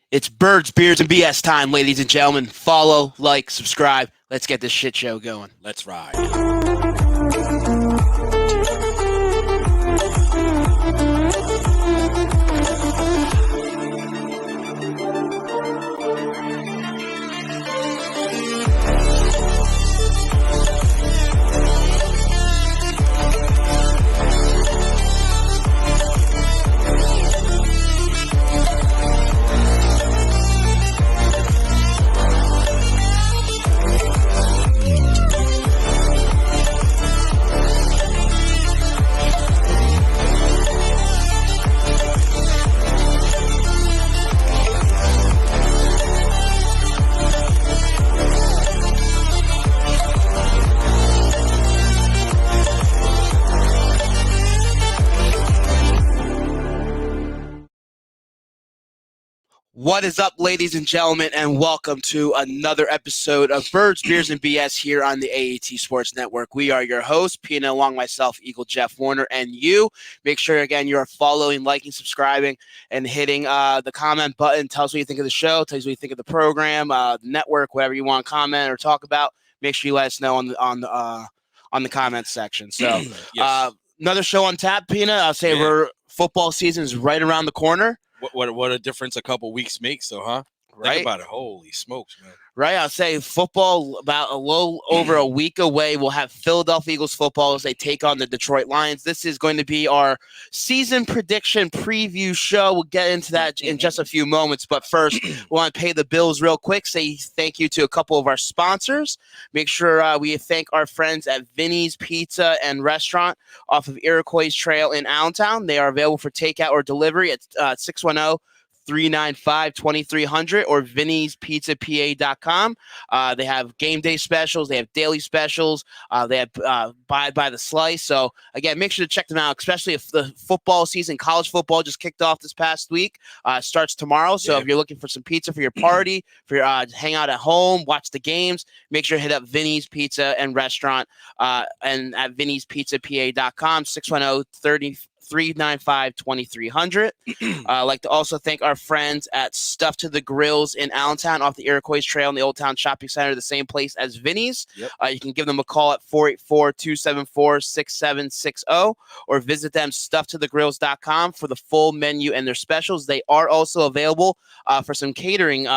It's Birds, Beers, and BS time, ladies and gentlemen. Follow, like, subscribe. Let's get this shit show going. Let's ride. What is up, ladies and gentlemen, and welcome to another episode of Birds, Beers, and BS here on the AAT Sports Network. We are your hosts, Pina, along myself, Eagle Jeff Warner, and you. Make sure, again, you're following, liking, subscribing, and hitting the comment button. Tell us what you think of the show, tell us what you think of the program, the network, whatever you want to comment or talk about. Make sure you let us know on the comments section. So, Yes. Another show on tap, Pina. I'll say football season is right around the corner. What a difference a couple weeks makes, though, huh? Right? Think about it. Holy smokes, man. Right, I'll say football about a little over a week away. We'll have Philadelphia Eagles football as they take on the Detroit Lions. This is going to be our season prediction preview show. We'll get into that in just a few moments. But first, we want to pay the bills real quick. Say thank you to a couple of our sponsors. Make sure we thank our friends at Vinny's Pizza and Restaurant off of Iroquois Trail in Allentown. They are available for takeout or delivery at 610-395-2300 or vinnyspizzapa.com. They have game day specials. They have daily specials. They have buy by the slice. So, again, make sure to check them out, especially if the football season, college football just kicked off this past week, starts tomorrow. So if you're looking for some pizza for your party, for your hang out at home, watch the games, make sure to hit up Vinny's Pizza and Restaurant and at vinnyspizzapa.com, 610-395-2300. I'd like to also thank our friends at Stuff to the Grills in Allentown off the Iroquois Trail in the Old Town Shopping Center, the same place as Vinny's. Yep. You can give them a call at 484-274-6760 or visit them stufftothegrills.com for the full menu and their specials. They are also available for some catering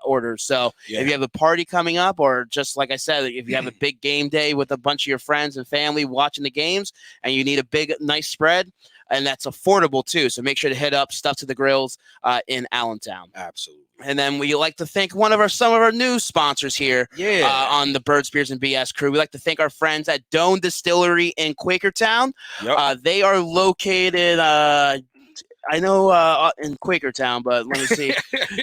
orders. So if you have a party coming up, or just like I said, if you have a big game day with a bunch of your friends and family watching the games and you need a big, nice spread, and that's affordable too. So make sure to hit up Stuff to the Grills in Allentown. Absolutely. And then we like to thank some of our new sponsors here on the Birds, Beers, and BS crew. We like to thank our friends at Doan Distillery in Quakertown. Yep. They are located I know in Quakertown, but let me see.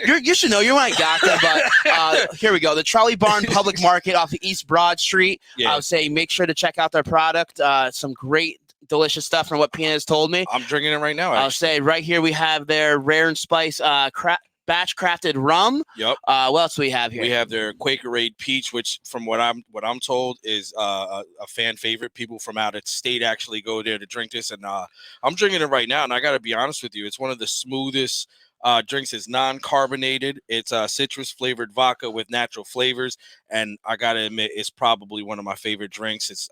You should know. You might got that, but here we go. The Trolley Barn Public Market off of East Broad Street. I would say make sure to check out their product. Some great, delicious stuff from what Pina has told me. I'm drinking it right now. I'll say right here we have their Rare and Spice batch crafted rum. Yep. What else do we have here? We have their Quakerade Peach, which, from what I'm told, is a fan favorite. People from out of state actually go there to drink this, and I'm drinking it right now. And I got to be honest with you, it's one of the smoothest drinks. Is non-carbonated. It's citrus flavored vodka with natural flavors, and I gotta admit, it's probably one of my favorite drinks. It's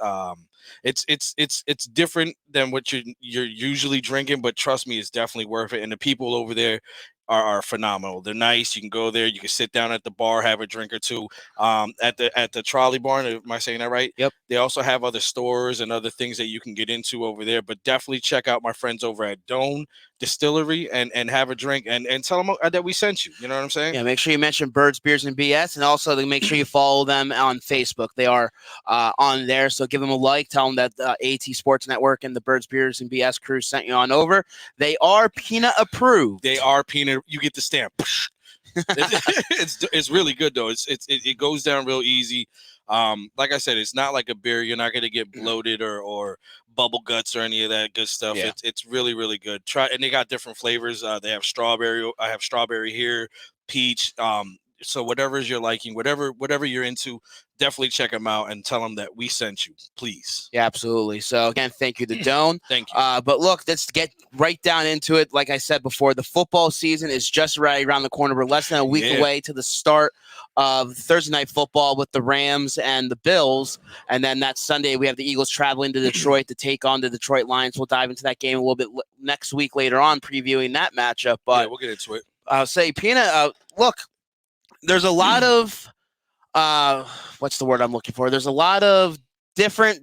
different than what you're usually drinking, but trust me, it's definitely worth it. And the people over there are phenomenal. They're nice. You can go there. You can sit down at the bar, have a drink or two. At the Trolley Barn, am I saying that right? Yep. They also have other stores and other things that you can get into over there. But definitely check out my friends over at Doan Distillery and have a drink and tell them that we sent you. You know what I'm saying? Yeah, make sure you mention Birds, Beers, and BS, and also make sure you follow them on Facebook. They are on there, so give them a like. Tell them that AT Sports Network and the Birds, Beers, and BS crew sent you on over. They are Peanut approved. They are Peanut. You get the stamp. It's really good though. It goes down real easy. Like I said, it's not like a beer. You're not gonna get bloated or bubble guts or any of that good stuff. Yeah. It's really, really good. And they got different flavors. They have strawberry. I have strawberry here, peach. So whatever's you're liking, whatever you're into, definitely check them out and tell them that we sent you, please. Yeah, absolutely. So again, thank you to Doan. Thank you. But look, let's get right down into it. Like I said before, the football season is just right around the corner. We're less than a week away to the start of Thursday night football with the Rams and the Bills. And then that Sunday, we have the Eagles traveling to Detroit to take on the Detroit Lions. We'll dive into that game a little bit next week later on, previewing that matchup. But yeah, we'll get into it. I'll say, Pina, look, there's a lot of what's the word I'm looking for? There's a lot of different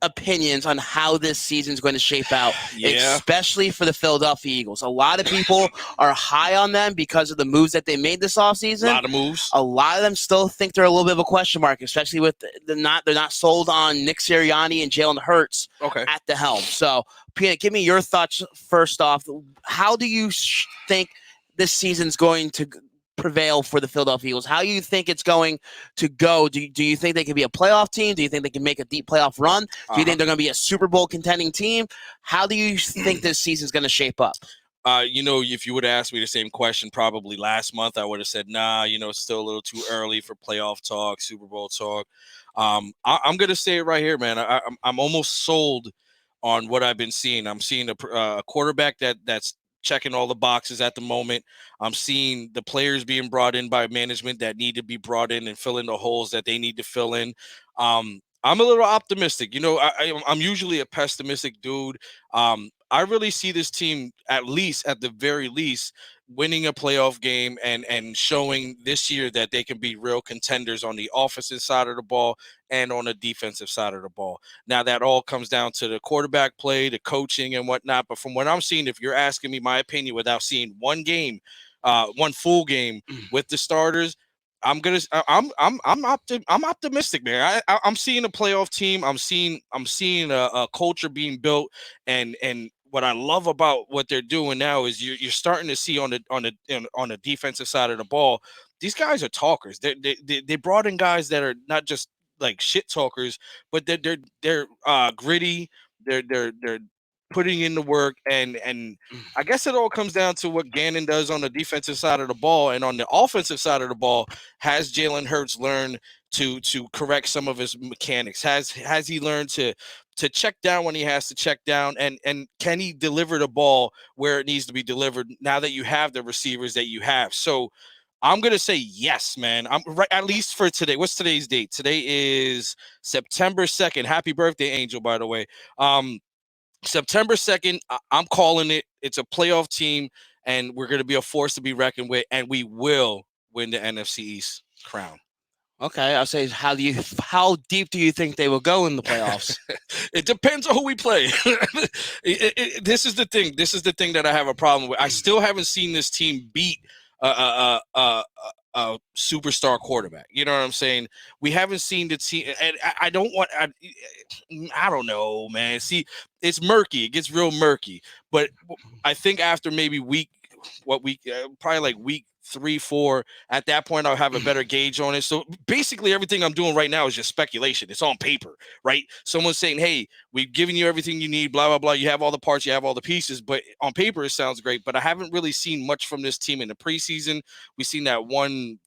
opinions on how this season is going to shape out, especially for the Philadelphia Eagles. A lot of people are high on them because of the moves that they made this offseason. A lot of moves. A lot of them still think they're a little bit of a question mark, especially with they're not sold on Nick Sirianni and Jalen Hurts at the helm. So, Peanut, give me your thoughts first off. How do you think this season's going to prevail for the Philadelphia Eagles? How do you think it's going to go? Do you think they can be a playoff team? Do you think they can make a deep playoff run? Do you think they're going to be a Super Bowl contending team? How do you think this season's going to shape up? If you would have asked me the same question probably last month, I would have said, nah, it's still a little too early for playoff talk, Super Bowl talk. I'm going to say it right here, man. I'm almost sold on what I've been seeing. I'm seeing a quarterback that's checking all the boxes at the moment. I'm seeing the players being brought in by management that need to be brought in and fill in the holes that they need to fill in. I'm a little optimistic. I'm usually a pessimistic dude. I really see this team, at the very least, winning a playoff game and showing this year that they can be real contenders on the offensive side of the ball and on the defensive side of the ball. Now, that all comes down to the quarterback play, the coaching and whatnot. But from what I'm seeing, if you're asking me my opinion without seeing one full game with the starters, I'm optimistic, man. I'm seeing a playoff team. I'm seeing a culture being built, and what I love about what they're doing now is you're starting to see on the defensive side of the ball, these guys are talkers. They brought in guys that are not just like shit talkers, but they're gritty. They're putting in the work, and I guess it all comes down to what Gannon does on the defensive side of the ball, and on the offensive side of the ball, has Jalen Hurts learned to correct some of his mechanics? Has he learned to check down when he has to check down, and can he deliver the ball where it needs to be delivered now that you have the receivers that you have? So I'm going to say yes, man. I'm right, at least for today. What's today's date? Today is September 2nd. Happy birthday, Angel, by the way. September 2nd, I'm calling it. It's a playoff team, and we're going to be a force to be reckoned with, and we will win the NFC East crown. Okay, I'll say, how deep do you think they will go in the playoffs? It depends on who we play. This is the thing. This is the thing that I have a problem with. I still haven't seen this team beat a superstar quarterback. You know what I'm saying? We haven't seen the team, and I don't know, man. See, it's murky. It gets real murky. But I think after maybe probably like week 3, 4, at that point I'll have a better gauge on it. So basically everything I'm doing right now is just speculation. It's on paper, right? Someone's saying, hey, we've given you everything you need, blah, blah, blah. You have all the parts, you have all the pieces, but on paper it sounds great. But I haven't really seen much from this team in the preseason. We've seen that one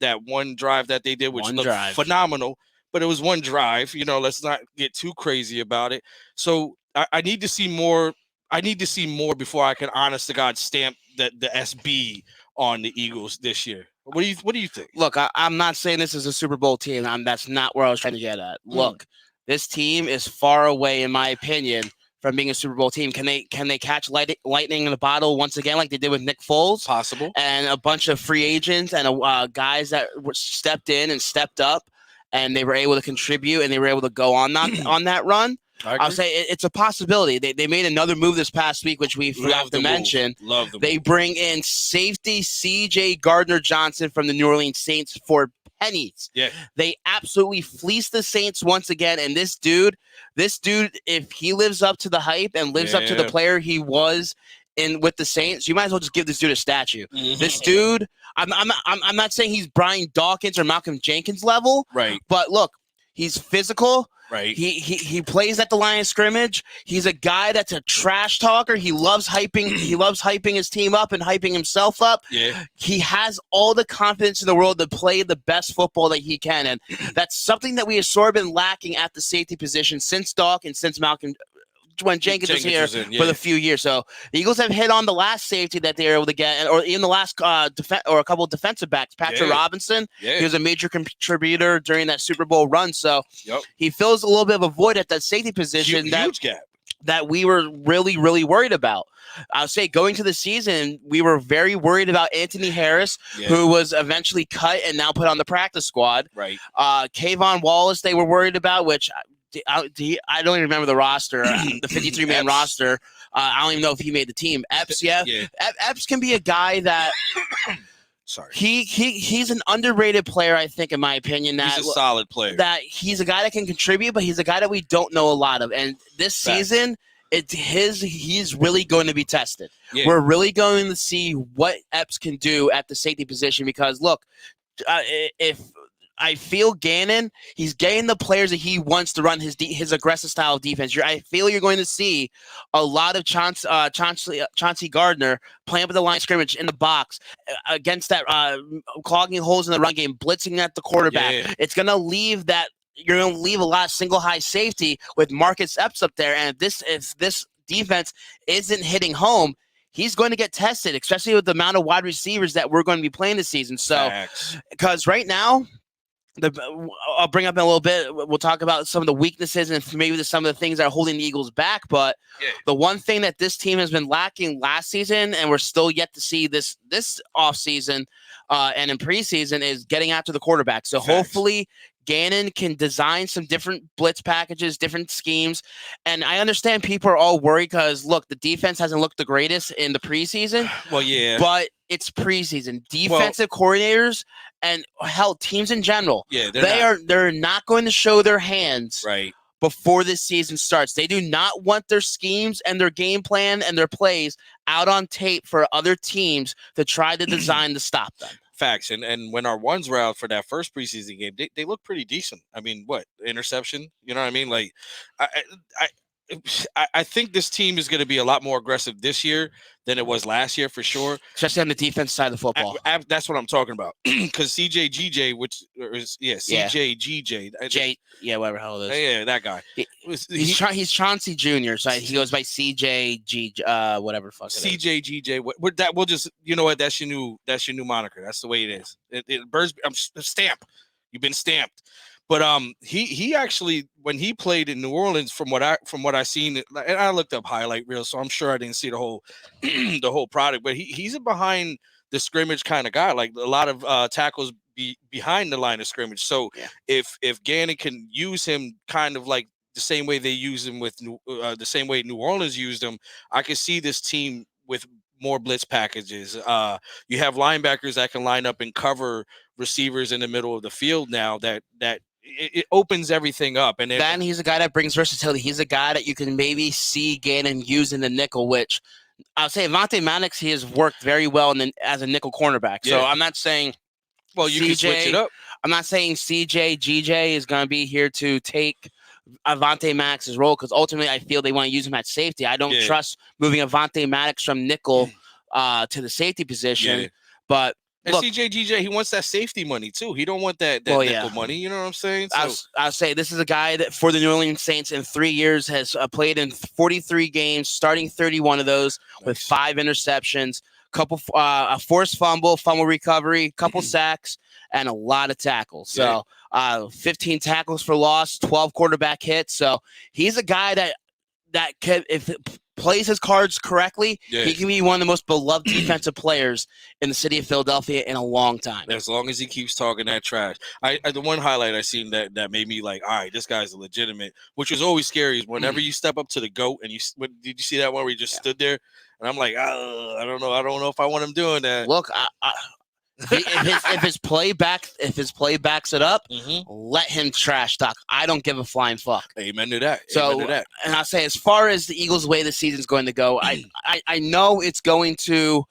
drive that they did, which looked phenomenal, but it was one drive. Let's not get too crazy about it. So I need to see more. I need to see more before I can honest to God stamp the SB on the Eagles this year. What do you think? Look, I'm not saying this is a Super Bowl team. That's not where I was trying to get at. Look, this team is far away, in my opinion, from being a Super Bowl team. Can they catch lightning in the bottle once again, like they did with Nick Foles? Possible. And a bunch of free agents and guys that stepped in and stepped up, and they were able to contribute and they were able to go on that run. I'll say it's a possibility. They made another move this past week, which we forgot to mention. They bring in safety C.J. Gardner-Johnson from the New Orleans Saints for pennies. Yeah. They absolutely fleeced the Saints once again. And this dude, if he lives up to the hype and lives up to the player he was with the Saints, you might as well just give this dude a statue. This dude, I'm not saying he's Brian Dawkins or Malcolm Jenkins level, right? But look, he's physical. Right. He plays at the line of scrimmage. He's a guy that's a trash talker. He loves hyping. He loves hyping his team up and hyping himself up. Yeah. He has all the confidence in the world to play the best football that he can, and that's something that we have sort of been lacking at the safety position since Doc and since Malcolm. When Jenkins was here for the few years. So the Eagles have hit on the last safety that they were able to get, or even the last or a couple of defensive backs. Patrick Robinson, he was a major contributor during that Super Bowl run. So he fills a little bit of a void at that safety position. Huge gap. That we were really, really worried about. I'll say going to the season, we were very worried about Anthony Harris, who was eventually cut and now put on the practice squad. Right. Kayvon Wallace, they were worried about, which I don't even remember the roster, the 53-man roster. I don't even know if he made the team. Epps, Epps can be a guy that Sorry. He's an underrated player, I think, in my opinion. That he's a solid player. That he's a guy that can contribute, but he's a guy that we don't know a lot of. And this season, he's really going to be tested. Yeah. We're really going to see what Epps can do at the safety position because, look, if I feel Gannon, he's getting the players that he wants to run his aggressive style of defense. I feel you're going to see a lot of Chauncey Gardner playing up at the line of scrimmage in the box against that clogging holes in the run game, blitzing at the quarterback. Yeah. It's going to leave that you're going to leave a lot of single high safety with Marcus Epps up there. And if this defense isn't hitting home, he's going to get tested, especially with the amount of wide receivers that we're going to be playing this season. So, because right now, I'll bring up in a little bit. We'll talk about some of the weaknesses and maybe some of the things that are holding the Eagles back. But the one thing that this team has been lacking last season, and we're still yet to see this offseason and in preseason, is getting after the quarterback. So hopefully Gannon can design some different blitz packages, different schemes. And I understand people are all worried because, look, the defense hasn't looked the greatest in the preseason. Well, yeah. But it's preseason. Defensive coordinators and, hell, teams in general, they're not going to show their hands before this season starts. They do not want their schemes and their game plan and their plays out on tape for other teams to try to design to stop them. Facts. And when our ones were out for that first preseason game, they looked pretty decent. I mean, interception? You know what I mean? Like, I think this team is going to be a lot more aggressive this year than it was last year for sure. Especially on the defense side of the football. That's what I'm talking about. Because CJGJ, whatever the hell it is. Yeah, that guy. He's Chauncey Jr., so he goes by CJG, whatever the fuck it is. CJGJ. That we'll just, you know what? That's your new moniker. That's the way it is. It burns. I'm stamped. You've been stamped. But he actually, when he played in New Orleans, from what I seen, and I looked up highlight reels, so I'm sure I didn't see the whole product. But he's a behind the scrimmage kind of guy, like a lot of tackles behind the line of scrimmage. So if Gannon can use him kind of like the same way they use him with the same way New Orleans used him, I could see this team with more blitz packages. You have linebackers that can line up and cover receivers in the middle of the field now. That it opens everything up. And then he's a guy that brings versatility. He's a guy that you can maybe see Gannon use in the nickel, which I'll say Avonte Maddox, he has worked very well as a nickel cornerback. So I'm not saying you can switch it up. I'm not saying GJ is going to be here to take Avonte Maddox's role, because ultimately I feel they want to use him at safety. I don't trust moving Avonte Maddox from nickel to the safety position. But and CJGJ, he wants that safety money too. He don't want that nickel money. You know what I'm saying? So, I'll say this is a guy that for the New Orleans Saints in 3 years has played in 43 games, starting 31 of those with 5 interceptions, a forced fumble recovery, couple sacks, and a lot of tackles. So 15 tackles for loss, 12 quarterback hits. So he's a guy that can, if plays his cards correctly, he can be one of the most beloved defensive players in the city of Philadelphia in a long time. As long as he keeps talking that trash. The one highlight I seen that made me like, all right, this guy's a legitimate, which was always scary, is whenever you step up to the GOAT and did you see that one where he just stood there? And I'm like, I don't know if I want him doing that. Look, if his play backs it up, let him trash talk. I don't give a flying fuck. Amen to that. And I'll say, as far as the Eagles' way the season's going to go, I know it's going to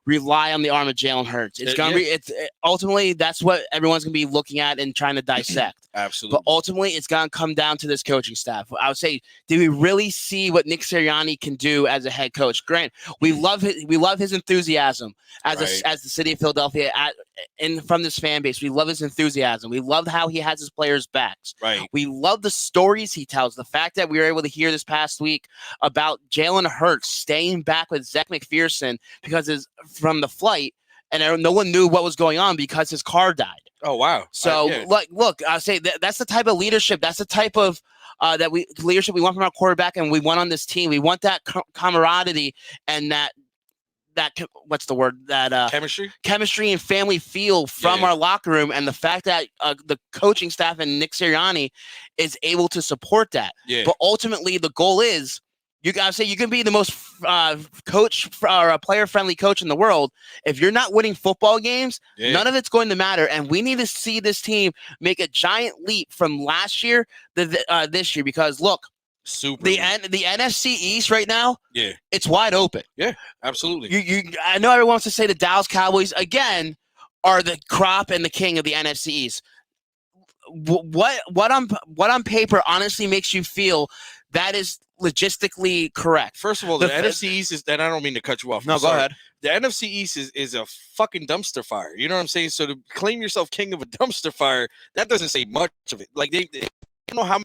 rely on the arm of Jalen Hurts. It's going to be ultimately that's what everyone's going to be looking at and trying to dissect. Absolutely. But ultimately, it's going to come down to this coaching staff. I would say, did we really see what Nick Sirianni can do as a head coach? Grant, we love his enthusiasm as the city of Philadelphia from this fan base. We love his enthusiasm. We love how he has his players' backs. Right. We love the stories he tells. The fact that we were able to hear this past week about Jalen Hurts staying back with Zach McPherson because from the flight, and no one knew what was going on because his car died. Oh, wow. So, look, I'll say that's the type of leadership. That's the type of leadership we want from our quarterback, and we want on this team. We want that camaraderie and that what's the word? That chemistry and family feel from our locker room, and the fact that the coaching staff and Nick Sirianni is able to support that. Yeah. But ultimately, the goal is you gotta say you can be the most coach or a player-friendly coach in the world. If you're not winning football games, none of it's going to matter. And we need to see this team make a giant leap from last year to this year. Because look, the NFC East right now, it's wide open. Yeah, absolutely. I know everyone wants to say the Dallas Cowboys again are the crop and the king of the NFC East. What on paper honestly makes you feel that is logistically correct? First of all, the NFC East is, and I don't mean to cut you off. No, go ahead. The NFC East is a fucking dumpster fire. You know what I'm saying? So to claim yourself king of a dumpster fire, that doesn't say much of it. Like they don't know how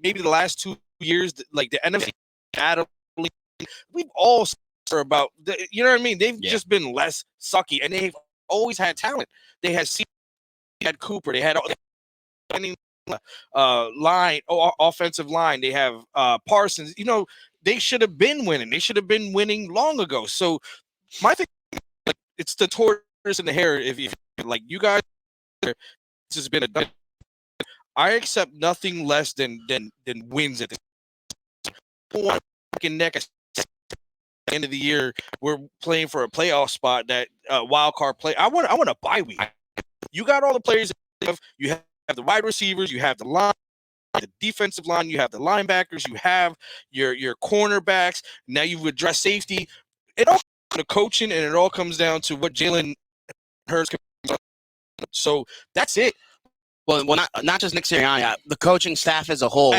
maybe the last 2 years, like the NFC, we've all about you know what I mean? They've just been less sucky, and they've always had talent. They had Cooper, they had offensive line. They have Parsons. You know, they should have been winning. They should have been winning long ago. So my thing, like, it's the tortoise and the hare. If like you guys, this has been I accept nothing less than wins at the neck. At the end of the year, we're playing for a playoff spot, that wild card play. I want a bye week. You got all the players. You have the wide receivers. You have the line, the defensive line. You have the linebackers. You have your cornerbacks. Now you've addressed safety. It all comes down to coaching, and it all comes down to what Jalen Hurts can. So that's it. Well, not just Nick Sirianni, the coaching staff as a whole.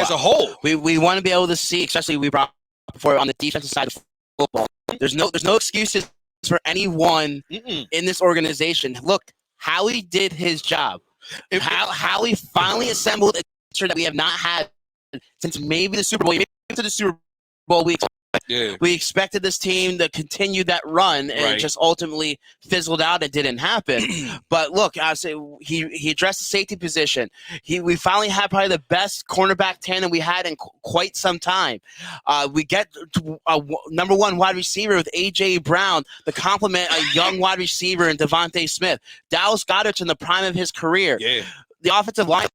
We want to be able to see, especially we brought before on the defensive side of football. There's no excuses for anyone in this organization. Look, Howie did his job. Howie finally assembled a picture that we have not had since maybe the Super Bowl. Maybe to the Super Bowl week. We expected this team to continue that run, and it just ultimately fizzled out. It didn't happen. But look, I say he addressed the safety position. We finally had probably the best cornerback tandem we had in quite some time. We get a number one wide receiver with A.J. Brown to complement a young wide receiver in Devontae Smith. Dallas Goedert's in the prime of his career. The offensive line,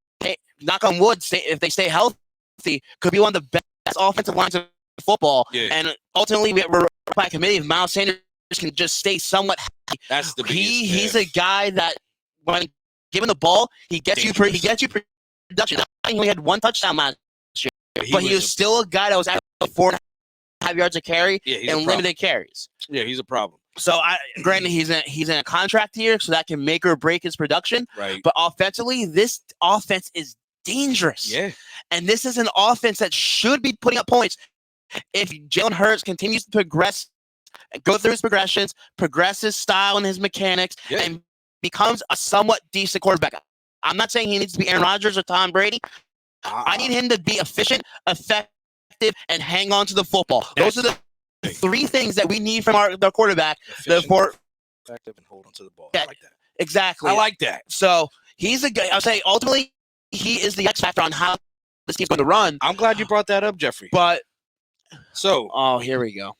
knock on wood, if they stay healthy, could be one of the best offensive lines of football. And ultimately we're by committee. If Miles Sanders can just stay somewhat happy, that's the he's a guy that when given the ball, he gets you production. He only had one touchdown last year, but he was still a guy that was at 4.5 yards a carry and limited carries. He's a problem. So, granted, he's in a contract year, so that can make or break his production. But offensively, this offense is dangerous. And this is an offense that should be putting up points. If Jalen Hurts continues to progress, go through his progressions, progress his style and his mechanics, and becomes a somewhat decent quarterback. I'm not saying he needs to be Aaron Rodgers or Tom Brady. I need him to be efficient, effective, and hang on to the football. Those are the three things that we need from our quarterback. Effective and hold on to the ball. I like that. Exactly. I like that. So he's a guy. I'll say ultimately he is the X factor on how this team's going to run. I'm glad you brought that up, Jeffrey. But here we go.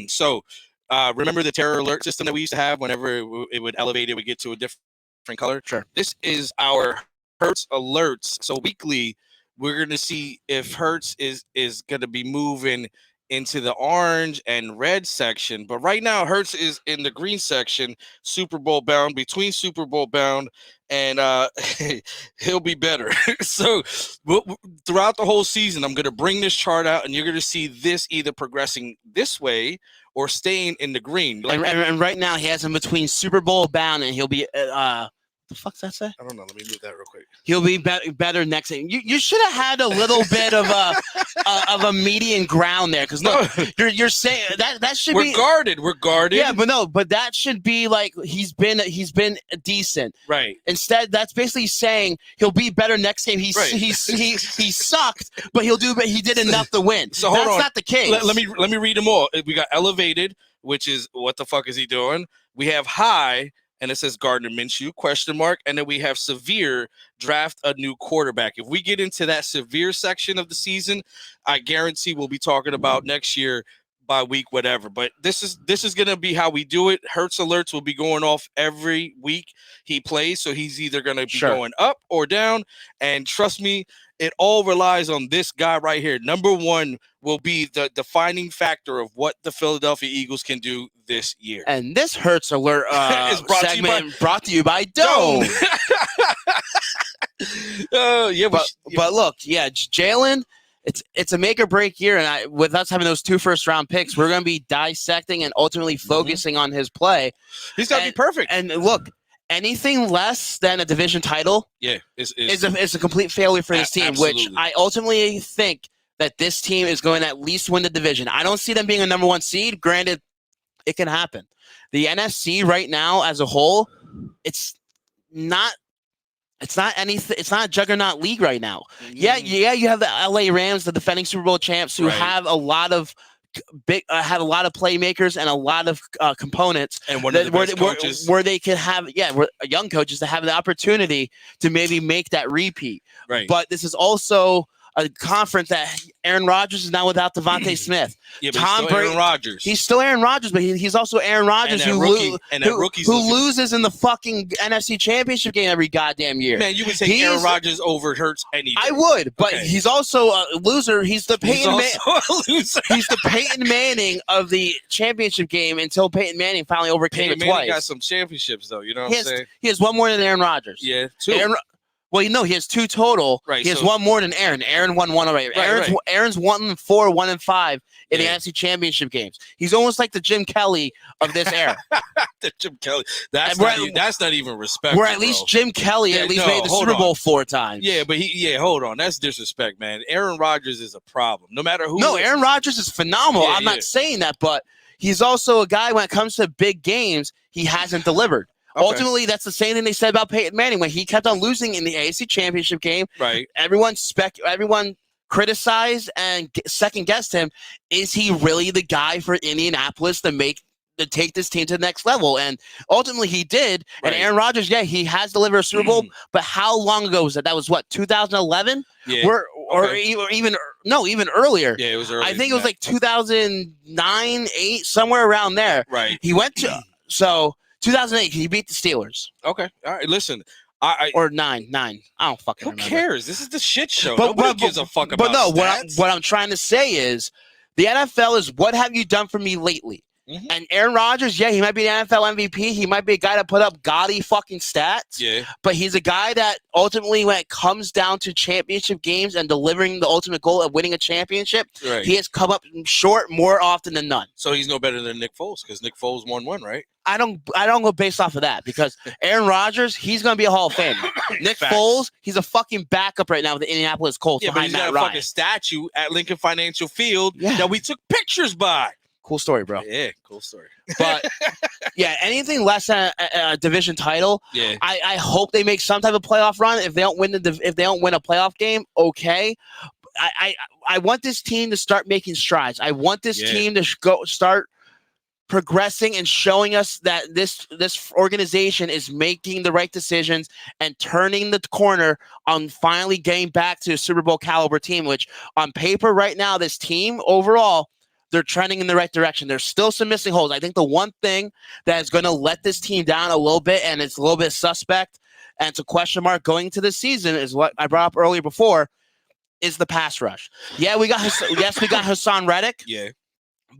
So remember the terror alert system that we used to have whenever it would elevate, it would get to a different color? Sure. This is our Hertz alerts. So weekly, we're going to see if Hertz is going to be moving into the orange and red section. But right now, Hertz is in the green section, Super Bowl bound, between Super Bowl bound, and he'll be better. So throughout the whole season, I'm going to bring this chart out, and you're going to see this either progressing this way or staying in the green. And right now, he has him between Super Bowl bound, and he'll be the fuck's that say? I don't know. Let me move that real quick. He'll be better next game. You should have had a little bit of a median ground there, because look, you're saying that should be guarded. We're guarded. Yeah, but that should be like he's been decent. Right. Instead, that's basically saying he'll be better next game. He sucked, but he did enough to win. So hold on. That's not the case. Let me read them all. We got elevated, which is what the fuck is he doing? We have high, and it says Gardner Minshew, ? And then we have severe, draft a new quarterback. If we get into that severe section of the season, I guarantee we'll be talking about next year by week whatever. But this is going to be how we do it. Hertz alerts will be going off every week he plays, so he's either going to be going up or down. And trust me, it all relies on this guy right here. Number one will be the defining factor of what the Philadelphia Eagles can do this year. And this Hertz alert is brought to you by Doan. But look, Jalen, it's a make or break year, and with us having those 2 first-round picks, we're going to be dissecting and ultimately focusing on his play. He's got to be perfect. And look, anything less than a division title, is a complete failure for this team. Absolutely. Which I ultimately think that this team is going to at least win the division. I don't see them being a number 1 seed. Granted, it can happen. The NFC right now as a whole, it's not anything. It's not a juggernaut league right now. Yeah, you have the LA Rams, the defending Super Bowl champs, who have a lot of playmakers and a lot of components, and one of the best coaches where they could have young coaches to have the opportunity to maybe make that repeat. Right. But this is also a conference that Aaron Rodgers is now without Devontae Smith. Yeah, but Tom Brady, Aaron Rodgers. He's still Aaron Rodgers, but he's also Aaron Rodgers who loses in the fucking NFC Championship game every goddamn year. Man, you would take Aaron Rodgers over Hurts any day. I would, but he's also a loser. He's the Peyton He's the Peyton Manning of the championship game until Peyton Manning finally overcame it twice. Manning got some championships, though. You know what I'm saying? He has one more than Aaron Rodgers. Yeah, 2. Well, he has 2 total. Right, he has one more than Aaron. Aaron won 1 already. Aaron's 1-4, 1-5 in the NFC Championship games. He's almost like the Jim Kelly of this era. The Jim Kelly. That's not even respect. Where at least Jim Kelly made the Super Bowl 4 times. Yeah, but hold on. That's disrespect, man. Aaron Rodgers is a problem. No matter who. No, Aaron Rodgers is phenomenal. I'm not saying that, but he's also a guy when it comes to big games, he hasn't delivered. Okay. Ultimately, that's the same thing they said about Peyton Manning when he kept on losing in the AFC Championship game. Right. Everyone criticized and second guessed him. Is he really the guy for Indianapolis to take this team to the next level? And ultimately, he did. Right. And Aaron Rodgers, he has delivered a Super Bowl. But how long ago was that? That was what, 2011? Yeah. Even earlier. Yeah, it was earlier. I think it was like 2009, 8, somewhere around there. Right. He went to 2008, he beat the Steelers. Okay. All right. Listen. Or 9. I don't fucking remember. Who cares? This is the shit show. Nobody gives a fuck about stats. What I'm trying to say is the NFL is what have you done for me lately? Mm-hmm. And Aaron Rodgers, he might be the NFL MVP. He might be a guy to put up gaudy fucking stats. Yeah. But he's a guy that ultimately, when it comes down to championship games and delivering the ultimate goal of winning a championship, he has come up short more often than none. So he's no better than Nick Foles because Nick Foles won 1, right? I don't go based off of that because Aaron Rodgers, he's going to be a Hall of Famer. Nick Foles, he's a fucking backup right now with the Indianapolis Colts behind Matt Ryan. He's got a fucking statue at Lincoln Financial Field that we took pictures by. Cool story, bro. Yeah, cool story. But anything less than a division title, I hope they make some type of playoff run. If they don't win a playoff game, okay. I want this team to start making strides. I want this team to start progressing and showing us that this organization is making the right decisions and turning the corner on finally getting back to a Super Bowl caliber team, which on paper right now, this team overall, they're trending in the right direction. There's still some missing holes. I think the one thing that is going to let this team down a little bit, and it's a little bit suspect, and it's a question mark going into this season, is what I brought up earlier before, is the pass rush. Yeah, we got Hassan Reddick. Yeah.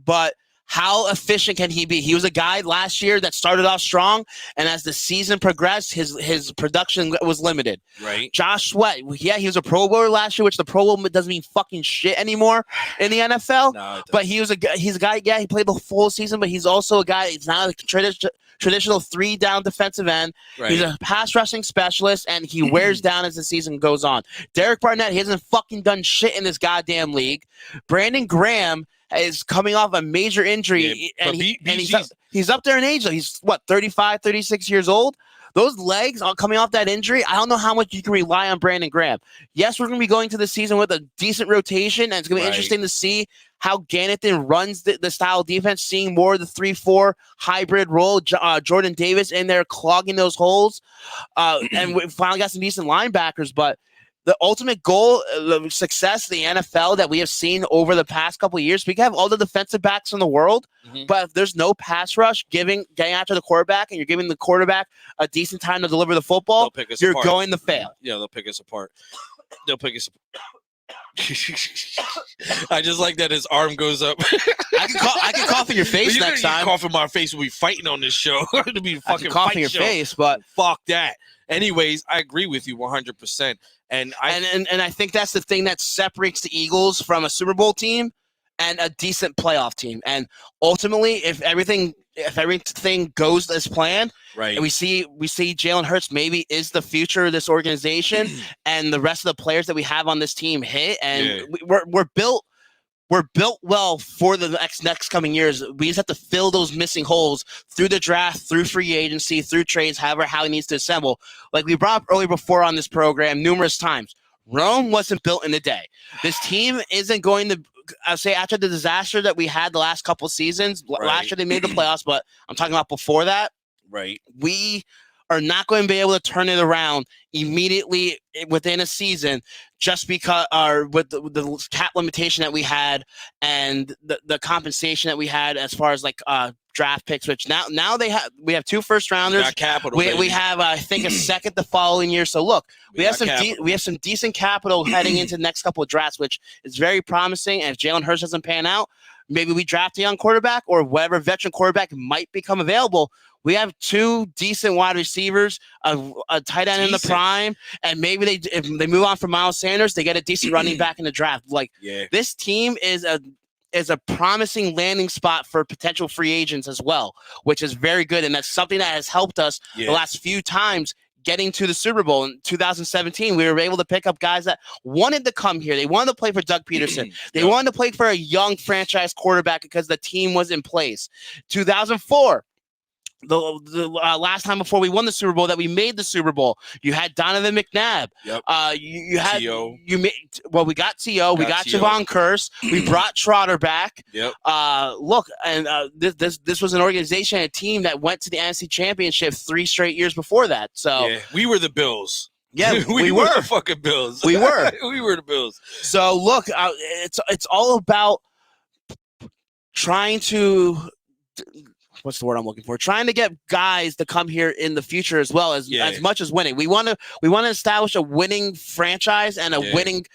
But how efficient can he be? He was a guy last year that started off strong, and as the season progressed, his production was limited. Right. Josh Sweat, he was a Pro Bowler last year, which the Pro Bowl doesn't mean fucking shit anymore in the NFL. No, but he's a guy. Yeah, he played the full season, but he's also a guy. He's not a traditional 3-down defensive end. Right. He's a pass rushing specialist, and he wears down as the season goes on. Derek Barnett, he hasn't fucking done shit in this goddamn league. Brandon Graham is coming off a major injury, and he's up there in age. He's, 35, 36 years old? Those legs are coming off that injury. I don't know how much you can rely on Brandon Graham. Yes, we're going to be going to the season with a decent rotation, and it's going to be interesting to see how Ganathan runs the style of defense, seeing more of the 3-4 hybrid role. Jordan Davis in there clogging those holes. And we finally got some decent linebackers, but the ultimate goal, the success of the NFL that we have seen over the past couple of years, we can have all the defensive backs in the world, but if there's no pass rush getting after the quarterback, and you're giving the quarterback a decent time to deliver the football, you're apart. Going to fail. Yeah, they'll pick us apart. They'll pick us apart. I just like that his arm goes up. I can cough in your face next time. Cough in my face. We'll be fighting on this show. It'll be fucking cough in your face, but fuck that. Anyways, I agree with you 100%. And I think that's the thing that separates the Eagles from a Super Bowl team and a decent playoff team. And ultimately, if everything goes as planned, right, and we see Jalen Hurts maybe is the future of this organization, and the rest of the players that we have on this team hit, and we're built well for the next coming years. We just have to fill those missing holes through the draft, through free agency, through trades, however how he needs to assemble. Like we brought up earlier before on this program numerous times, Rome wasn't built in a day. This team isn't going to, I'll say, after the disaster that we had the last couple seasons. Right. Last year they made the playoffs, but I'm talking about before that. Right. We are not going to be able to turn it around immediately within a season, just because with the cap limitation that we had and the compensation that we had as far as like draft picks, which now we have 2 first rounders. Got capital. We have I think a second the following year. So look, we have some decent capital heading into the next couple of drafts, which is very promising. And if Jalen Hurts doesn't pan out, maybe we draft a young quarterback or whatever veteran quarterback might become available. We have 2 decent wide receivers, a tight end in the prime, and maybe if they move on from Miles Sanders, they get a decent running back in the draft. This team is a promising landing spot for potential free agents as well, which is very good, and that's something that has helped us the last few times getting to the Super Bowl. In 2017, we were able to pick up guys that wanted to come here. They wanted to play for Doug Peterson. They wanted to play for a young franchise quarterback because the team was in place. 2004. The last time before we won the Super Bowl that we made the Super Bowl, you had Donovan McNabb. Yep. You had T.O. We got T.O. We got Javon Curse. We brought Trotter back. Yep. Look, and this was an organization, a team that went to the NFC Championship 3 straight years before that. So we were the Bills. Yeah, we were the fucking Bills. We were. We were the Bills. So look, it's all about trying to. What's the word I'm looking for? Trying to get guys to come here in the future as well as much as winning. We want to establish a winning franchise and a winning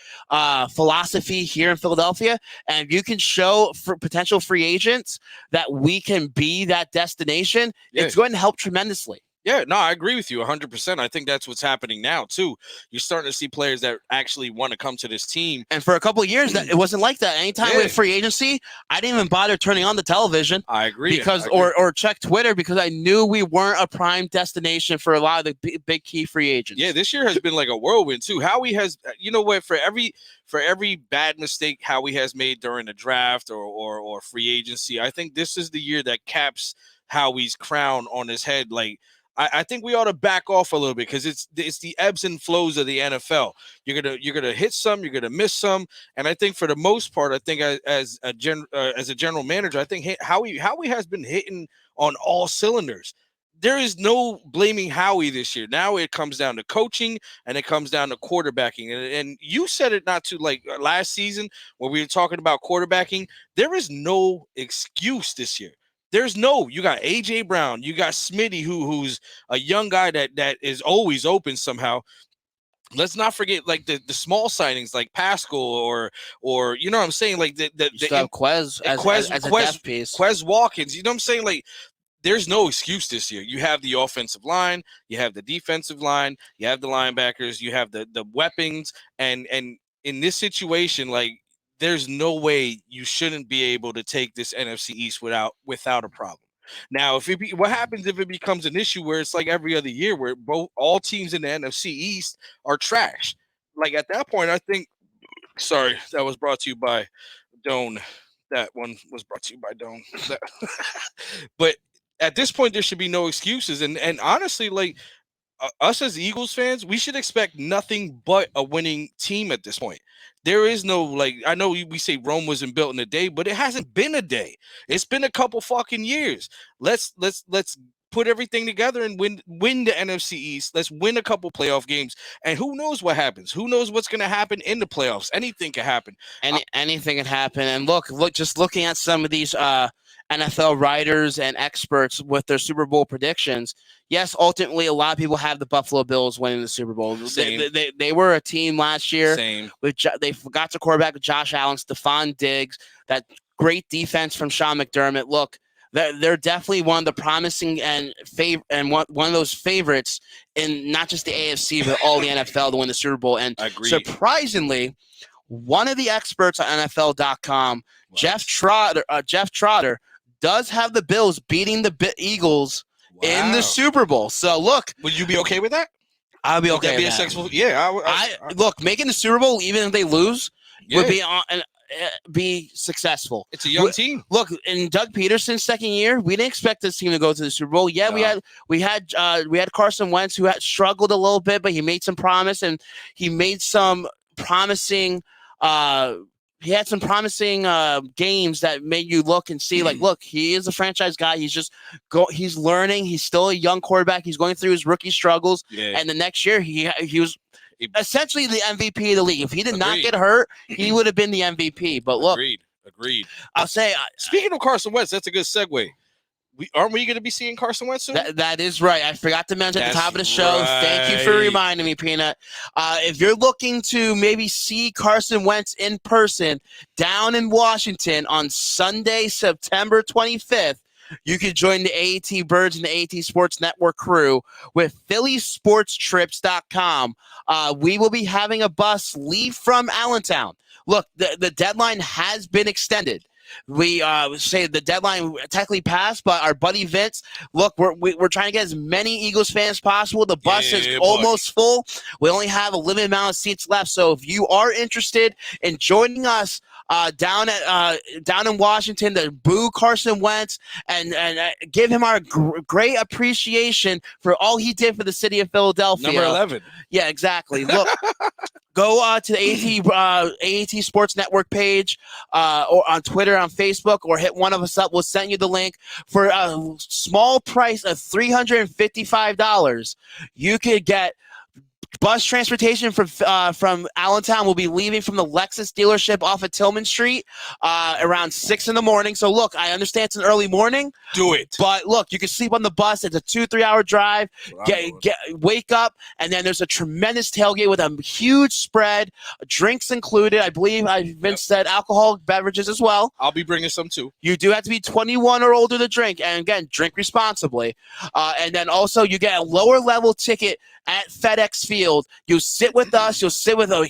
philosophy here in Philadelphia. And if you can show for potential free agents that we can be that destination, it's going to help tremendously. Yeah, no, I agree with you 100%. I think that's what's happening now, too. You're starting to see players that actually want to come to this team. And for a couple of years, it wasn't like that. Anytime with free agency, I didn't even bother turning on the television. I agree. Or check Twitter because I knew we weren't a prime destination for a lot of the big key free agents. Yeah, this year has been like a whirlwind, too. Howie has, you know what, for every bad mistake Howie has made during the draft or free agency, I think this is the year that caps Howie's crown on his head. Like, I think we ought to back off a little bit because it's the ebbs and flows of the NFL. You're gonna hit some, you're gonna miss some, and I think for the most part, I think as a general manager, I think Howie has been hitting on all cylinders. There is no blaming Howie this year. Now it comes down to coaching and it comes down to quarterbacking. And you said it not too like last season when we were talking about quarterbacking. There is no excuse this year. You got A.J. Brown, you got Smitty, who's a young guy that is always open somehow. Let's not forget like the small signings like Pascal or you know what I'm saying, like the Quez as a depth piece. Quez Watkins, you know what I'm saying? Like there's no excuse this year. You have the offensive line, you have the defensive line, you have the linebackers, you have the weapons, and in this situation, like there's no way you shouldn't be able to take this NFC East without a problem. Now, what happens if it becomes an issue where it's like every other year, where all teams in the NFC East are trash? Like at that point, I think. Sorry, that was brought to you by Doan. That one was brought to you by Doan. But at this point, there should be no excuses. And honestly, like us as Eagles fans, we should expect nothing but a winning team at this point. There is no, like, I know we say Rome wasn't built in a day, but it hasn't been a day. It's been a couple fucking years. Let's put everything together and win the NFC East. Let's win a couple playoff games, and who knows what happens? Who knows what's going to happen in the playoffs? Anything can happen. Anything can happen. And look, just looking at some of these NFL writers and experts with their Super Bowl predictions. Yes, ultimately, a lot of people have the Buffalo Bills winning the Super Bowl. They were a team last year. Same. They forgot to quarterback with Josh Allen, Stephon Diggs, that great defense from Sean McDermott. Look, they're definitely one of the promising and one of those favorites in not just the AFC, but all the NFL to win the Super Bowl. And surprisingly, one of the experts on NFL.com, Jeff Trotter, does have the Bills beating the Eagles in the Super Bowl. So look, would you be okay with that? I'll be okay. Would that be a successful? Yeah. I look, making the Super Bowl even if they lose would be successful. It's a young team. Look, in Doug Peterson's second year, we didn't expect this team to go to the Super Bowl. Yeah, we had Carson Wentz, who had struggled a little bit, but he made some promise, and he made some promising. He had some promising games that made you look and see, like, look, he is a franchise guy. He's learning. He's still a young quarterback. He's going through his rookie struggles. Yeah. And the next year, he was essentially the MVP of the league. If he did not get hurt, he would have been the MVP. But look, agreed. I'll say, speaking of Carson Wentz, that's a good segue. Aren't we going to be seeing Carson Wentz soon? That is right. I forgot to mention at the top of the show. Right. Thank you for reminding me, Peanut. If you're looking to maybe see Carson Wentz in person down in Washington on Sunday, September 25th, you can join the AAT Birds and the AAT Sports Network crew with PhillySportsTrips.com. We will be having a bus leave from Allentown. Look, the deadline has been extended. We say the deadline technically passed, but our buddy Vince, look, we're trying to get as many Eagles fans as possible. The bus is almost full. We only have a limited amount of seats left. So if you are interested in joining us down in Washington to boo Carson Wentz and give him our great appreciation for all he did for the city of Philadelphia. Number 11. Yeah, exactly. Look. Go to the AAT Sports Network page or on Twitter, on Facebook, or hit one of us up. We'll send you the link for a small price of $355. You could get bus transportation from Allentown. Will be leaving from the Lexus dealership off of Tillman Street around 6 a.m. So look, I understand it's an early morning. Do it. But look, you can sleep on the bus. It's a 2-3 hour drive. Wake up, and then there's a tremendous tailgate with a huge spread, drinks included. I believe Vince said alcoholic beverages as well. I'll be bringing some too. You do have to be 21 or older to drink, and again, drink responsibly. And then also you get a lower level ticket at FedEx Field. You sit with us. You'll sit with a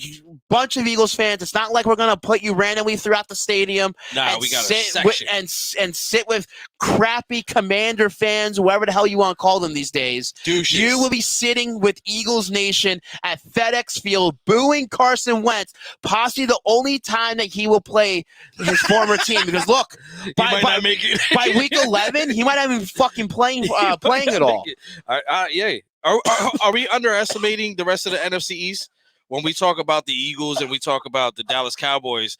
bunch of Eagles fans. It's not like we're going to put you randomly throughout the stadium. No, we got a section. And sit with crappy Commander fans, whoever the hell you want to call them these days. Douches. You will be sitting with Eagles Nation at FedEx Field booing Carson Wentz, possibly the only time that he will play his former team. Because look, by week 11, he might not even fucking playing at all. Yay. Are we underestimating the rest of the NFC East when we talk about the Eagles and we talk about the Dallas Cowboys?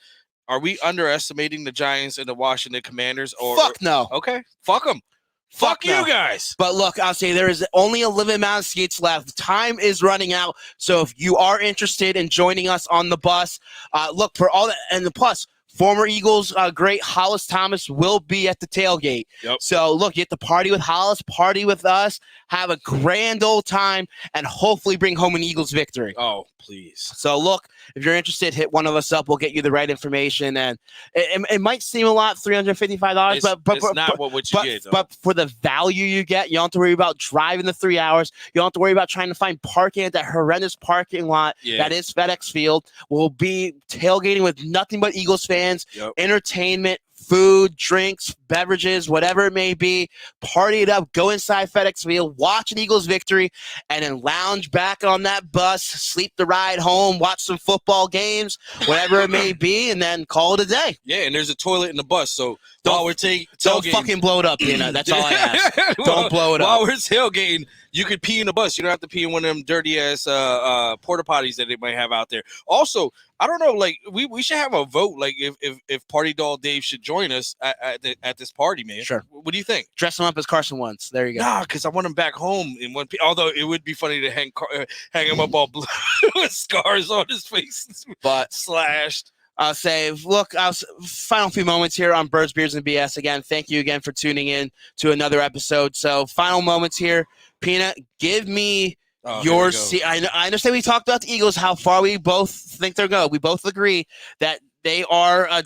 Are we underestimating the Giants and the Washington Commanders? Fuck no. Okay, fuck them. Fuck you guys. But look, I'll say there is only a limited amount of seats left. Time is running out. So if you are interested in joining us on the bus, look for all that. And plus, former Eagles great Hollis Thomas will be at the tailgate. Yep. So, look, you get to party with Hollis, party with us, have a grand old time, and hopefully bring home an Eagles victory. Oh, please. So, look, if you're interested, hit one of us up. We'll get you the right information. And it might seem a lot, $355, but it's not what you get, though. But for the value you get, you don't have to worry about driving the 3 hours. You don't have to worry about trying to find parking at that horrendous parking lot that is FedEx Field. We'll be tailgating with nothing but Eagles fans, entertainment, food, drinks, beverages, whatever it may be. Party it up. Go inside FedEx Field, watch an Eagles victory, and then lounge back on that bus, sleep the ride home, watch some football games, whatever it may be, and then call it a day. Yeah, and there's a toilet in the bus, so while we're Don't tailgating, fucking blow it up, Peanut. That's all I ask. Don't blow it while up. we're tailgating, you could pee in the bus. You don't have to pee in one of them dirty ass porta potties that they might have out there. Also, I don't know, like we should have a vote, like if Party Doll Dave should join us at this party, man. Sure. What do you think? Dress him up as Carson Wentz. There you go. Nah, because I want him back home in one. Although it would be funny to hang him up all blue with scars on his face, But slashed. I'll say, look, final few moments here on Birds, Beers, and BS. Again, thank you again for tuning in to another episode. So, final moments here. Peanut, give me your seat. I understand we talked about the Eagles, how far we both think they're going. We both agree that they are a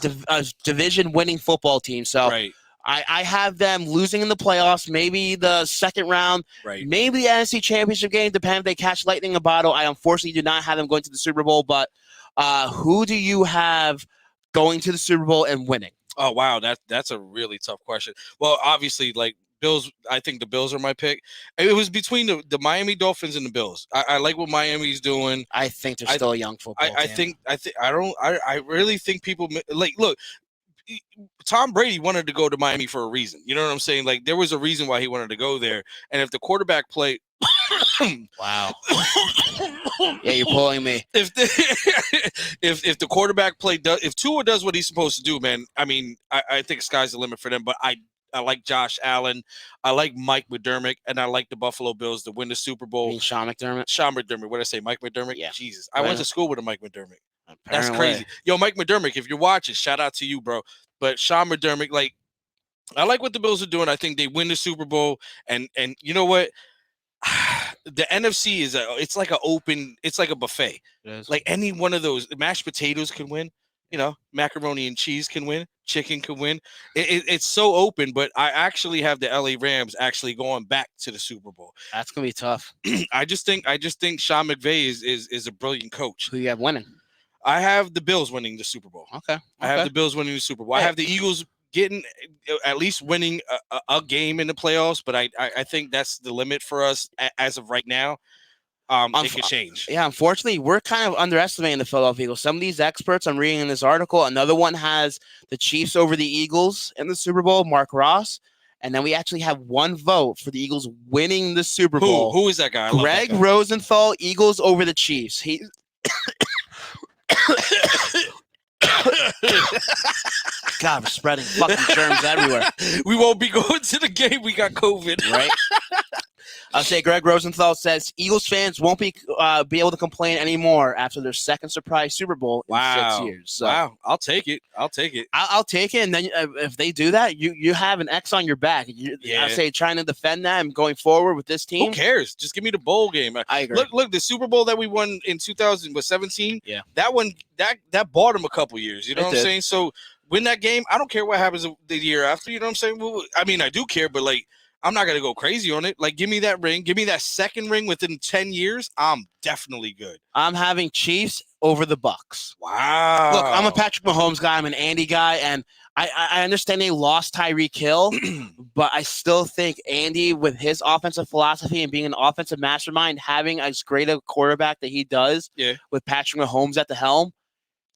division-winning football team. So, Right. I have them losing in the playoffs, maybe the second round, Right. maybe the NFC Championship game, depending if they catch lightning in a bottle. I unfortunately do not have them going to the Super Bowl, but who do you have going to the Super Bowl and winning? Oh, wow. That's a really tough question. Well, obviously, like Bills, I think the Bills are my pick. It was between the Miami Dolphins and the Bills. I like what Miami's doing. I think they're still a young football team. I really think people like, look, Tom Brady wanted to go to Miami for a reason. You know what I'm saying? Like, there was a reason why he wanted to go there. And if the quarterback play, wow. Yeah, you're pulling me. If the quarterback play if Tua does what he's supposed to do, man, I mean, I think sky's the limit for them. But I like Josh Allen, I like Mike McDermott, and I like the Buffalo Bills to win the Super Bowl. You mean Sean McDermott? Sean McDermott. What did I say? Mike McDermott? Yeah. Jesus, I went to school with a Mike McDermott. Apparently. That's crazy. Yo, Mike McDermott, if you're watching, shout out to you, bro. But Sean McDermott, like, I like what the Bills are doing. I think they win the Super Bowl, and you know what? The NFC it's like a buffet. Like any one of those, mashed potatoes can win. You know, macaroni and cheese can win. Chicken can win. It's so open, but I actually have the LA Rams actually going back to the Super Bowl. That's gonna be tough. I just think Sean McVay is a brilliant coach. Who you have winning? I have the Bills winning the Super Bowl. Okay. I have the Bills winning the Super Bowl. I have the Eagles getting at least winning a game in the playoffs, but I think that's the limit for us as of right now. It could change. Yeah, unfortunately, we're kind of underestimating the Philadelphia Eagles. Some of these experts I'm reading in this article, another one has the Chiefs over the Eagles in the Super Bowl, Mark Ross. And then we actually have one vote for the Eagles winning the Super Bowl. Who is that guy? Greg Rosenthal, Eagles over the Chiefs. God, we're spreading fucking germs everywhere. We won't be going to the game. We got COVID. Right? I'll say Greg Rosenthal says Eagles fans won't be able to complain anymore after their second surprise Super Bowl in 6 years. So, wow. I'll take it. I'll take it. And then if they do that, you have an X on your back. I say trying to defend that and going forward with this team. Who cares? Just give me the bowl game. I agree. Look, the Super Bowl that we won in 2017. Yeah, that one that bought them a couple years. You know what I'm saying? So win that game. I don't care what happens the year after. You know what I'm saying? Well, I mean, I do care, but like, I'm not going to go crazy on it. Like, give me that ring. Give me that second ring within 10 years. I'm definitely good. I'm having Chiefs over the Bucks. Wow. Look, I'm a Patrick Mahomes guy. I'm an Andy guy. And I understand they lost Tyreek Hill, but I still think Andy, with his offensive philosophy and being an offensive mastermind, having as great a quarterback that he does with Patrick Mahomes at the helm,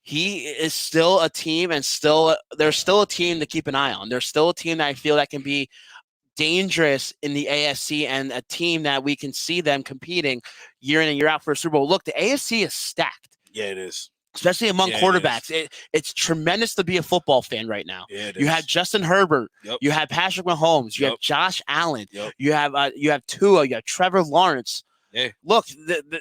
he is still a team and there's still a team to keep an eye on. There's still a team that I feel that can be dangerous in the AFC and a team that we can see them competing year in and year out for a Super Bowl. Look, the AFC is stacked. Yeah, it is. Especially among quarterbacks. It's tremendous to be a football fan right now. Yeah, you have Justin Herbert. Yep. You have Patrick Mahomes. You have Josh Allen. Yep. You have Tua. You have Trevor Lawrence. Yeah. Look,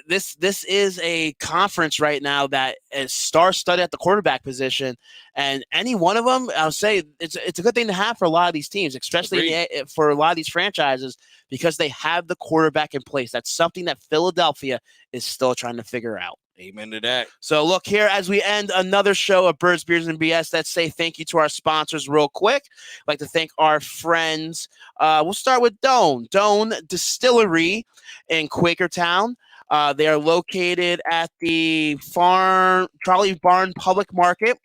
this is a conference right now that is star-studded at the quarterback position, and any one of them, I'll say it's a good thing to have for a lot of these teams, especially for a lot of these franchises, because they have the quarterback in place. That's something that Philadelphia is still trying to figure out. Amen to that. So look here, as we end another show of Birds, Beers, and BS, let's say thank you to our sponsors real quick. I'd like to thank our friends. We'll start with Doan Distillery in Quakertown. They are located at the Trolley Barn Public Market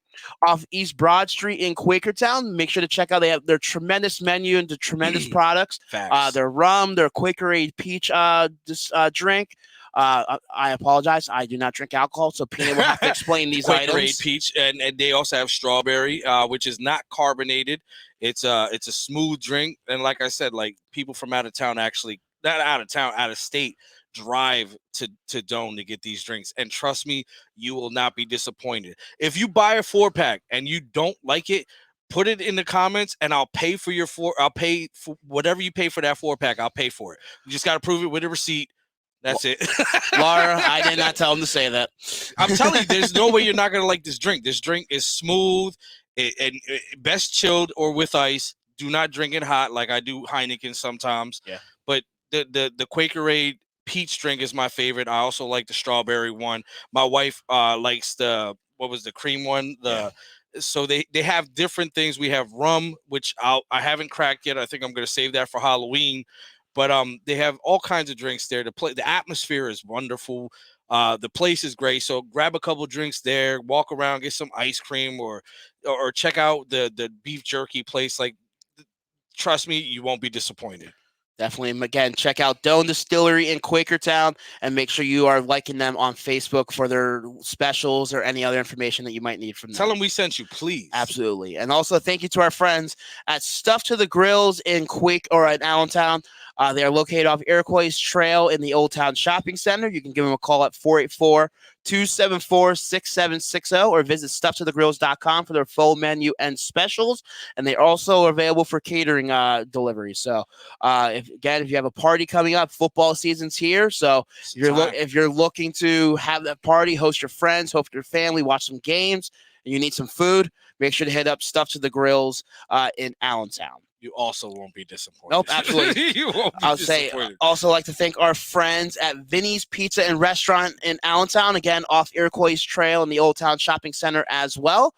off East Broad Street in Quakertown. Make sure to check out. They have their tremendous menu and the tremendous products. Facts. Their rum, their Quakerade peach drink. I apologize. I do not drink alcohol, so Peanut will have to explain these items. Quakerade peach, and they also have strawberry, which is not carbonated. It's a smooth drink, and like I said, like people from out of town, actually not out of town, out of state, drive to Doan to get these drinks, and trust me, you will not be disappointed. If you buy a 4-pack and you don't like it, put it in the comments, and I'll pay for I'll pay for whatever you pay for that 4-pack. I'll pay for it. You just got to prove it with a receipt. That's it. Laura, I did not tell him to say that. I'm telling you, there's no way you're not going to like this drink. This drink is smooth and best chilled or with ice. Do not drink it hot like I do Heineken sometimes. Yeah. But the Quakerade peach drink is my favorite. I also like the strawberry one. My wife likes the cream one? So they have different things. We have rum, which I haven't cracked yet. I think I'm going to save that for Halloween. But they have all kinds of drinks there. The atmosphere is wonderful. The place is great. So grab a couple drinks there, walk around, get some ice cream, or check out the beef jerky place. Like, trust me, you won't be disappointed. Definitely. And again, check out Doan Distillery in Quakertown, and make sure you are liking them on Facebook for their specials or any other information that you might need from them. Tell them we sent you, please. Absolutely. And also thank you to our friends at Stuff to the Grills in Allentown. They are located off Iroquois Trail in the Old Town Shopping Center. You can give them a call at 484-274-6760 or visit stufftothegrills.com for their full menu and specials. And they also are available for catering delivery. So if you have a party coming up, football season's here. So if you're looking to have that party, host your friends, host your family, watch some games, and you need some food, make sure to hit up Stuff to the Grills in Allentown. You also won't be disappointed. Nope, absolutely. You won't be disappointed. Also like to thank our friends at Vinny's Pizza and Restaurant in Allentown, again, off Iroquois Trail in the Old Town Shopping Center as well.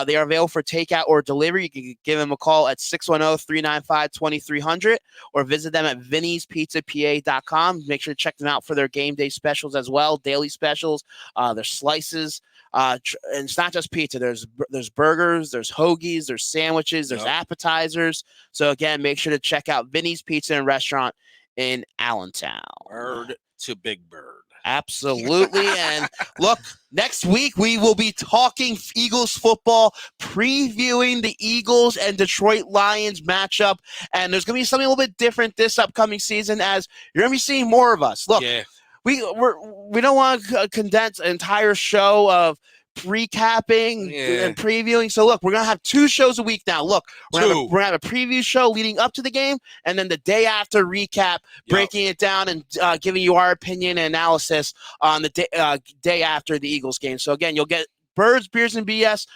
They are available for takeout or delivery. You can give them a call at 610-395-2300 or visit them at vinnyspizzapa.com. Make sure to check them out for their game day specials as well, daily specials, their slices. And it's not just pizza. There's burgers, there's hoagies, there's sandwiches, there's appetizers. So again, make sure to check out Vinny's Pizza and Restaurant in Allentown. Bird to Big Bird. Absolutely. And look, next week we will be talking Eagles football, previewing the Eagles and Detroit Lions matchup. And there's going to be something a little bit different this upcoming season, as you're going to be seeing more of us. Look. Yeah. We don't want to condense an entire show of recapping and previewing. So look, we're gonna have 2 shows a week now. Look, we're gonna have a preview show leading up to the game, and then the day after recap, breaking it down and giving you our opinion and analysis on the day after the Eagles game. So again, you'll get Birds, Beers, and BS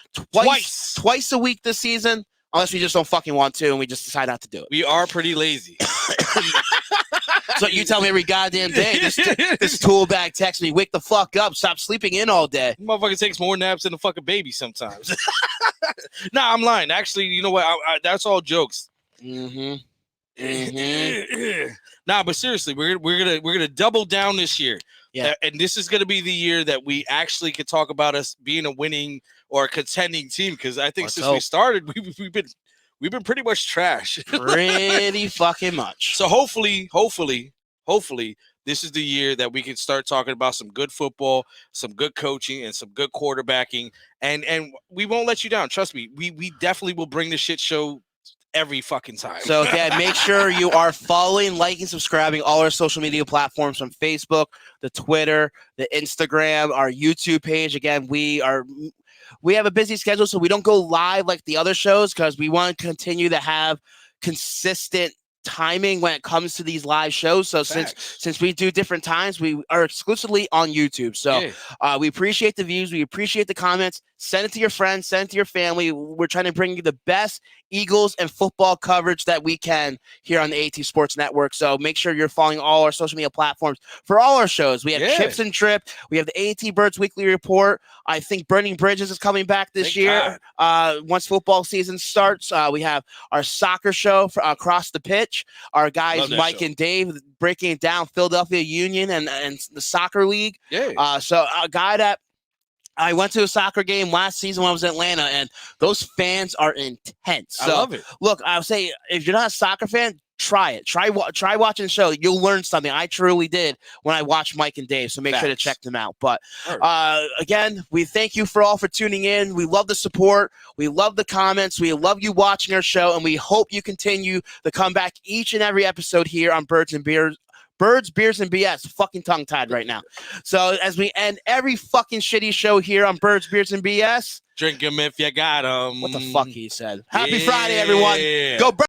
twice a week this season, unless we just don't fucking want to and we just decide not to do it. We are pretty lazy. So you tell me every goddamn day. This tool bag texts me, wake the fuck up, stop sleeping in all day. Motherfucker takes more naps than a fucking baby sometimes. Nah, I'm lying. Actually, you know what? That's all jokes. Mm-hmm. Nah, but seriously, we're gonna double down this year. Yeah, and this is gonna be the year that we actually could talk about us being a winning or a contending team. Because I think we started, we've been pretty much trash. Pretty fucking much. So hopefully, this is the year that we can start talking about some good football, some good coaching, and some good quarterbacking. And we won't let you down. Trust me. We definitely will bring the shit show every fucking time. So again, make sure you are following, liking, subscribing all our social media platforms from Facebook, the Twitter, the Instagram, our YouTube page. Again, we have a busy schedule, so we don't go live like the other shows because we want to continue to have consistent timing when it comes to these live shows. So since we do different times, we are exclusively on YouTube. So we appreciate the views. We appreciate the comments. Send it to your friends. Send it to your family. We're trying to bring you the best Eagles and football coverage that we can here on the AT Sports Network. So make sure you're following all our social media platforms for all our shows. We have Chips and Drip. We have the AT Birds Weekly Report. I think Burning Bridges is coming back this year. Once football season starts, we have our soccer show for Across the Pitch. Our guys, Mike and Dave, breaking it down, Philadelphia Union and the soccer league. So a guy that I went to a soccer game last season when I was in Atlanta, and those fans are intense. So, I love it. Look, I would say if you're not a soccer fan, try it. Try watching the show. You'll learn something. I truly did when I watched Mike and Dave, so make sure to check them out. But again, we thank you for tuning in. We love the support. We love the comments. We love you watching our show, and we hope you continue to come back each and every episode here on Birds, Beers, and BS. Fucking tongue-tied right now. So as we end every fucking shitty show here on Birds, Beers, and BS. Drink 'em if you got 'em. What the fuck he said. Happy Friday, everyone. Go Birds.